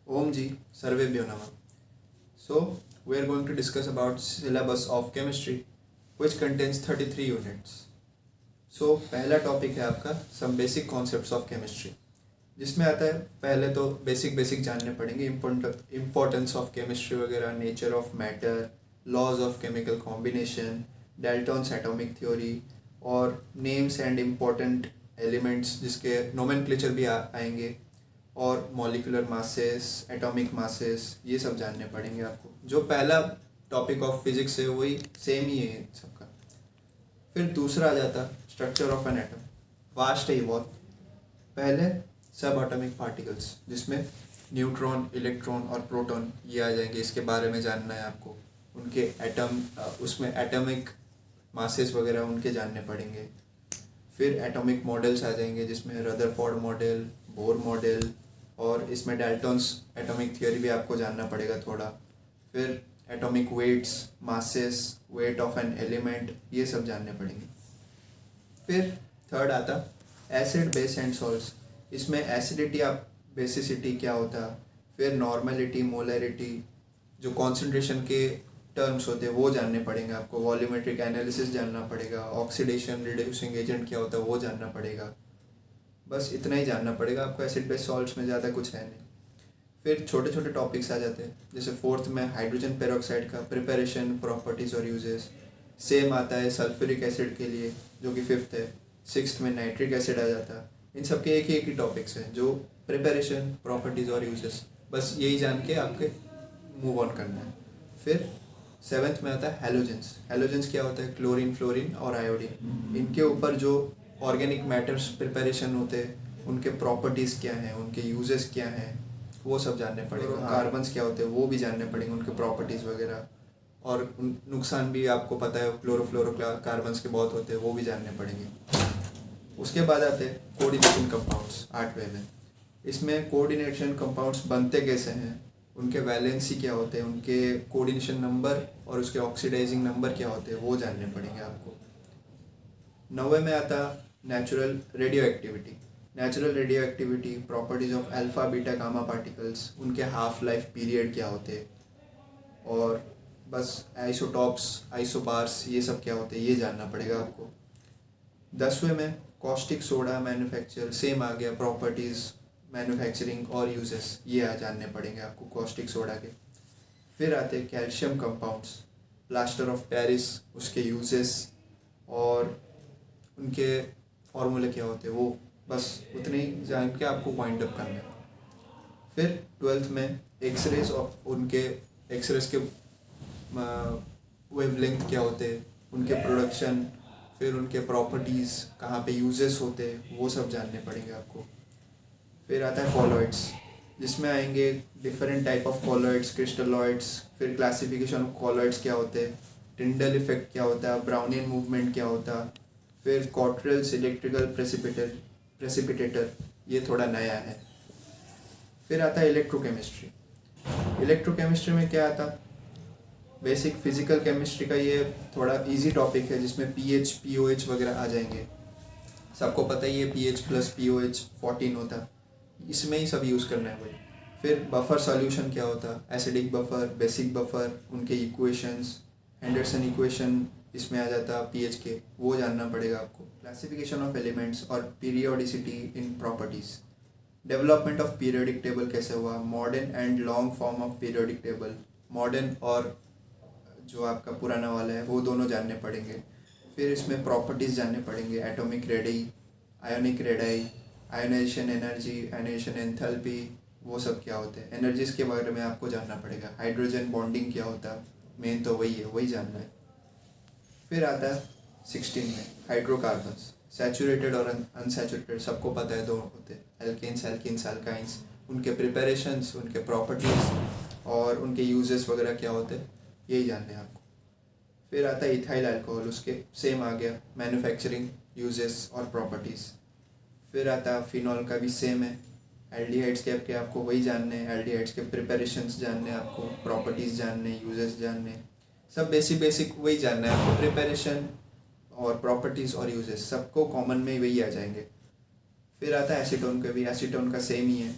Om Ji, Sarvebhyo Namah. So, we are going to discuss about syllabus of chemistry, which contains 33 units. So, पहला topic है आपका some basic concepts of chemistry, जिसमें आता है पहले तो बेसिक जानने पड़ेंगे इम्पोर्टेंस ऑफ केमिस्ट्री वगैरह, nature of matter, laws of chemical combination, Dalton's atomic theory और नेम्स एंड इम्पोर्टेंट एलिमेंट्स जिसके नोमेनक्लेचर भी आएंगे, और मॉलिक्यूलर मासेस, एटॉमिक मासेस, ये सब जानने पड़ेंगे आपको। जो पहला टॉपिक ऑफ फिजिक्स है वही सेम ही है सबका। फिर दूसरा आ जाता structure of an atom, vast है बहुत। पहले सब एटॉमिक पार्टिकल्स जिसमें न्यूट्रॉन, इलेक्ट्रॉन और प्रोटॉन ये आ जाएंगे, इसके बारे में जानना है आपको। उनके एटम, उसमें एटॉमिक मासेस वगैरह उनके जानने पड़ेंगे। फिर एटॉमिक मॉडल्स आ जाएंगे जिसमें रदरफोर्ड मॉडल, बोर मॉडल, और इसमें डाल्टन्स एटॉमिक थियोरी भी आपको जानना पड़ेगा थोड़ा। फिर atomic weights, masses, weight of an element, ये सब जानने पड़ेंगे। फिर थर्ड आता एसिड, बेस एंड सॉल्ट्स। इसमें एसिडिटी, आप बेसिसिटी क्या होता है, फिर नॉर्मेलिटी, मोलरिटी, जो कॉन्सेंट्रेशन के टर्म्स होते हैं वो जानने पड़ेंगे आपको। वॉल्यूमेट्रिक एनालिसिस जानना पड़ेगा। ऑक्सीडेशन रिड्यूसिंग एजेंट क्या होता है वो जानना पड़ेगा। बस इतना ही जानना पड़ेगा आपको। एसिड बेस सॉल्ट्स में ज़्यादा कुछ है नहीं। फिर छोटे छोटे टॉपिक्स आ जाते हैं, जैसे फोर्थ में हाइड्रोजन पेरोक्साइड का प्रिपरेशन, प्रॉपर्टीज़ और यूजेस। सेम आता है सल्फ्यूरिक एसिड के लिए जो कि फिफ्थ है। सिक्स्थ में नाइट्रिक एसिड आ जाता है। इन सब के एक ही टॉपिक्स हैं, जो प्रिपरेशन, प्रॉपर्टीज़ और यूजेस। बस यही जान के आपके मूव ऑन करना है। फिर सेवेंथ में आता है हैलोजेंस। हैलोजेंस क्या होता है, क्लोरीन, फ्लोरीन और आयोडीन। इनके ऊपर जो ऑर्गेनिक मैटर्स प्रिपरेशन होते हैं उनके प्रॉपर्टीज़ क्या हैं, उनके यूजेस क्या हैं, वो सब जानने पड़ेगा। कार्बन्स क्या होते हैं वो भी जानने पड़ेंगे, उनके प्रॉपर्टीज़ वगैरह। और नुकसान भी आपको पता है, क्लोरोफ्लोरो कार्बन्स के बहुत होते हैं, वो भी जानने पड़ेंगे। उसके बाद आते हैं कोऑर्डिनेशन कंपाउंड्स, 8वें में। इसमें कोऑर्डिनेशन कंपाउंड्स बनते कैसे हैं, उनके वैलेंसी क्या होते हैं, उनके कोऑर्डिनेशन नंबर और उसके ऑक्सीडाइजिंग नंबर क्या होते हैं वो जानने पड़ेंगे आपको। 9वें में आता natural radio activity. Natural radio activity, properties of alpha, beta, gamma particles, उनके हाफ लाइफ पीरियड क्या होते हैं, और बस आइसोटॉप्स, आइसोबार्स, ये सब क्या होते हैं ये जानना पड़ेगा आपको। 10वें में कॉस्टिक सोडा मैन्युफैक्चर, सेम आ गया, प्रॉपर्टीज़, मैन्युफैक्चरिंग और यूजेस, ये जानने पड़ेंगे आपको कॉस्टिक सोडा के। फिर आते हैं calcium compounds, plaster of Paris, उसके यूजेस और उनके फॉर्मूले क्या होते हैं वो, बस उतने ही जान के आपको वाइंड अप करना है। फिर 12th में एक्सरेज, और उनके एक्सरेज के वेवलेंथ क्या होते हैं, उनके प्रोडक्शन, फिर उनके प्रॉपर्टीज़, कहाँ पे यूजेस होते हैं, वो सब जानने पड़ेंगे आपको। फिर आता है कॉलॉइड्स, जिसमें आएंगे different type of colloids, crystalloids, फिर क्लासिफिकेशन ऑफ कॉलॉइड्स क्या होते हैं, टिंडल इफेक्ट क्या होता है, ब्राउनियन मूवमेंट क्या होता है, फिर कॉट्रेल्स इलेक्ट्रिकल प्रेसिपिटेटर, ये थोड़ा नया है। फिर आता है इलेक्ट्रोकेमिस्ट्री। इलेक्ट्रोकेमिस्ट्री में क्या आता, बेसिक फिजिकल केमिस्ट्री का ये थोड़ा इजी टॉपिक है, जिसमें पीएच, पीओएच वगैरह आ जाएंगे। सबको पता ही है पीएच प्लस पीओएच 14 होता, इसमें ही सब यूज़ करना है भाई। फिर बफर सॉल्यूशन क्या होता, एसिडिक बफर, बेसिक बफर, उनके इक्वेशंस, एंडरसन इक्वेशन इसमें आ जाता पीएच के, वो जानना पड़ेगा आपको। क्लासिफिकेशन ऑफ एलिमेंट्स और periodicity in properties. Development of periodic table कैसे हुआ, modern and long form of periodic table, modern और जो आपका पुराना वाला है वो दोनों जानने पड़ेंगे। फिर इसमें प्रॉपर्टीज़ जानने पड़ेंगे, atomic radii, ionic radii, ionization energy, ionization enthalpy, वो सब क्या होते हैं। एनर्जीज के बारे में आपको जानना पड़ेगा। हाइड्रोजन बॉन्डिंग क्या होता है, मेन तो वही है, वही जानना है। फिर आता है 16 में हाइड्रोकार्बन्स, सैचुरेटेड और अनसैचुरेटेड, सबको पता है दो होते हैं, एल्केन्स, एल्कीन्स, एल्काइंस, उनके प्रिपरेशंस, उनके प्रॉपर्टीज़ और उनके यूजेस वगैरह क्या होते हैं, यही जानने हैं आपको। फिर आता है इथाइल अल्कोहल, उसके सेम आ गया, मैन्युफैक्चरिंग, यूजेस और प्रॉपर्टीज़। फिर आता है फिनॉल का भी सेम है। एल्डिहाइड्स के आपको वही जानने हैं, एल्डिहाइड्स के प्रिपरेशंस जानने हैं आपको, प्रॉपर्टीज़ जानने, यूजेस जानने, सब बेसिक वही जानना है आपको। प्रिपरेशन और प्रॉपर्टीज़ और यूजेस सबको कॉमन में वही आ जाएंगे। फिर आता है एसीटोन का भी, एसीटोन का सेम ही है।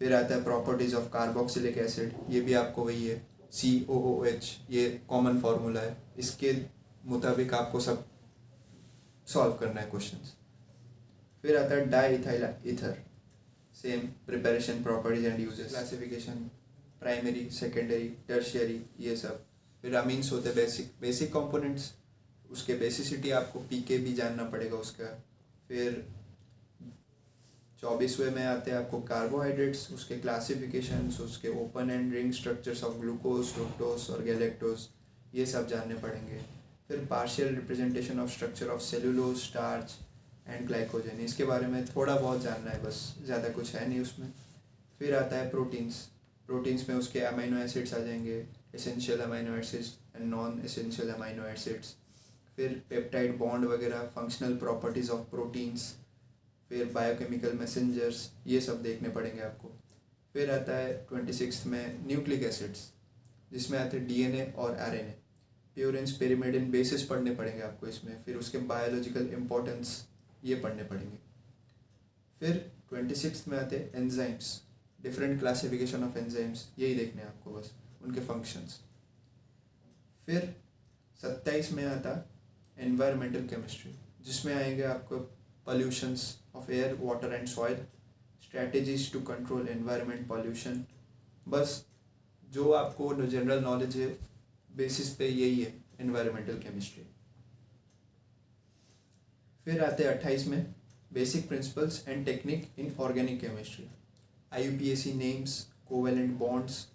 फिर आता है प्रॉपर्टीज़ ऑफ कार्बोक्सिलिक एसिड, ये भी आपको वही है COOH, ये कॉमन फार्मूला है, इसके मुताबिक आपको सब सॉल्व करना है क्वेश्चंस। फिर आता है di ethyl ether, same preparation, properties and uses, classification, primary, secondary, tertiary, ये सब। फिर अमीन्स होते हैं बेसिक कंपोनेंट्स, उसके बेसिसिटी आपको पीके भी जानना पड़ेगा उसका। फिर 24वें में आते हैं आपको कार्बोहाइड्रेट्स, उसके क्लासिफिकेशंस, उसके open and ring structures of glucose, fructose और गैलेक्टोज, ये सब जानने पड़ेंगे। फिर partial representation of structure of cellulose, starch and glycogen, इसके बारे में थोड़ा बहुत जानना है, बस ज़्यादा कुछ है नहीं उसमें। फिर आता है प्रोटीन्स में उसके अमीनो एसिड्स आ जाएंगे, essential amino acids and non essential amino acids. फिर पेप्टाइड बॉन्ड वगैरह, फंक्शनल प्रॉपर्टीज़ ऑफ प्रोटीन्स, फिर बायोकेमिकल मैसेंजर्स, ये सब देखने पड़ेंगे आपको। फिर आता है 26 में न्यूक्लिक एसिड्स, जिसमें आते हैं DNA और RNA, प्योरेंस, पेरिमिडिन, बेसिस पढ़ने पड़ेंगे आपको इसमें। फिर उसके बायोलॉजिकल इम्पोर्टेंस, ये पढ़ने पड़ेंगे। फिर 26 में आते हैं enzymes, different classification of enzymes, यही देखने हैं आपको बस, उनके फंक्शंस। फिर 27 में आता एनवायरमेंटल केमिस्ट्री, जिसमें आएंगे आपको pollutions of air, water and soil, strategies to control environment pollution, बस जो आपको जनरल नॉलेज है बेसिस पे यही है एनवायरमेंटल केमिस्ट्री। फिर आते हैं 28 में basic principles and technique in organic chemistry, IUPAC names, covalent bonds,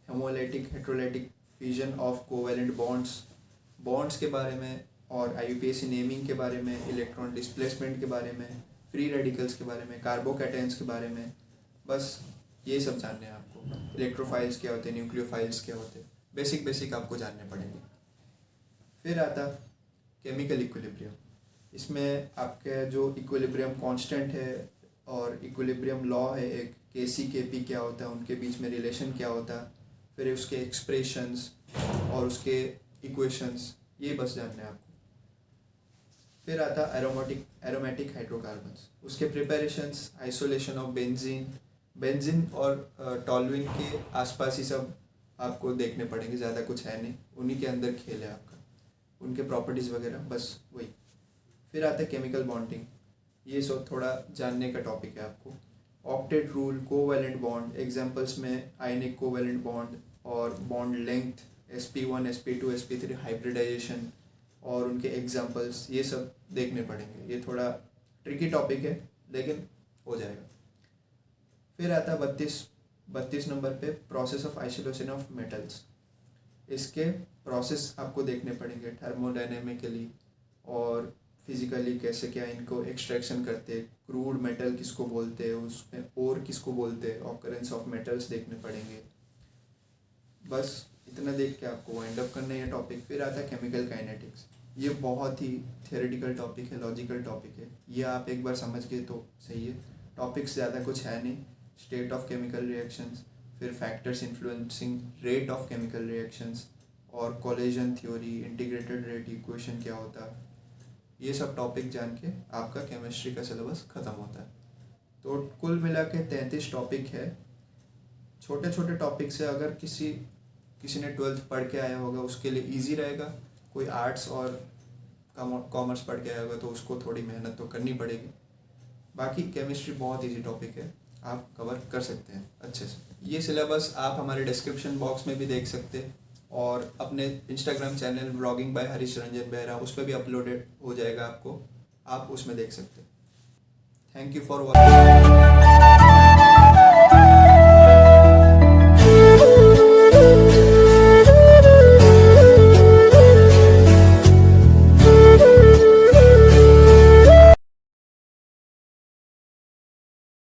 homolytic heterolytic fusion of covalent bonds के बारे में, और IUPAC नेमिंग के बारे में, इलेक्ट्रॉन डिस्प्लेसमेंट के बारे में, फ्री रेडिकल्स के बारे में, कार्बोकैटायंस के बारे में, बस ये सब जानने हैं आपको। इलेक्ट्रोफाइल्स क्या होते हैं, न्यूक्लियोफाइल्स क्या होते हैं, बेसिक आपको जानने पड़ेंगे। फिर आता केमिकल इक्विलिब्रियम, इसमें आपके जो इक्विलिब्रियम कांस्टेंट है और इक्विलिब्रियम लॉ है एक, Kc Kp क्या होता है, उनके बीच में रिलेशन क्या होता है, फिर उसके एक्सप्रेशंस और उसके इक्वेशंस, ये बस जानना है आपको। फिर आता एरोमेटिक हाइड्रोकार्बन्स, उसके प्रिपरेशंस, आइसोलेशन ऑफ बेंजीन और टॉलुइन के आसपास ही सब आपको देखने पड़ेंगे, ज़्यादा कुछ है नहीं, उन्हीं के अंदर खेल है आपका, उनके प्रॉपर्टीज़ वगैरह, बस वही। फिर आता है केमिकल बॉन्डिंग, ये सब थोड़ा जानने का टॉपिक है आपको। Octet rule, covalent bond, examples में आयनिक कोवैलेंट बॉन्ड और bond length, sp1 sp2 sp3 hybridization और उनके एग्जांपल्स, ये सब देखने पड़ेंगे। ये थोड़ा ट्रिकी टॉपिक है लेकिन हो जाएगा। फिर आता है 32 नंबर पे process of isolation of metals, इसके प्रोसेस आपको देखने पड़ेंगे, थर्मोडायनेमिकली और फिजिकली कैसे क्या इनको एक्सट्रैक्शन करते हैं, क्रूड मेटल किसको बोलते हैं, उसमें ओर किसको बोलते हैं, ऑकरेंस ऑफ मेटल्स देखने पड़ेंगे। बस इतना देख के आपको वाइंड अप करना है टॉपिक। फिर आता है केमिकल काइनेटिक्स, ये बहुत ही थियोरेटिकल टॉपिक है, लॉजिकल टॉपिक है, ये आप एक बार समझ गए तो सही है। टॉपिक्स ज़्यादा कुछ है नहीं, स्टेट ऑफ केमिकल रिएक्शंस, फिर factors influencing rate of chemical reactions और collision theory, integrated rate equation क्या होता है, ये सब टॉपिक जान के आपका केमिस्ट्री का सिलेबस ख़त्म होता है। तो कुल मिला के 33 टॉपिक है, छोटे छोटे टॉपिक से अगर किसी ने 12th पढ़ के आया होगा उसके लिए इजी रहेगा, कोई आर्ट्स और कॉमर्स पढ़ के आया होगा तो उसको थोड़ी मेहनत तो करनी पड़ेगी। बाकी केमिस्ट्री बहुत इजी टॉपिक है, आप कवर कर सकते हैं अच्छे से। ये सिलेबस आप हमारे डिस्क्रिप्शन बॉक्स में भी देख सकते हैं और अपने Instagram channel vlogging by Harish Ranjan Behera, उस पर भी अपलोडेड हो जाएगा आपको, आप उसमें देख सकते हैं। Thank you for watching.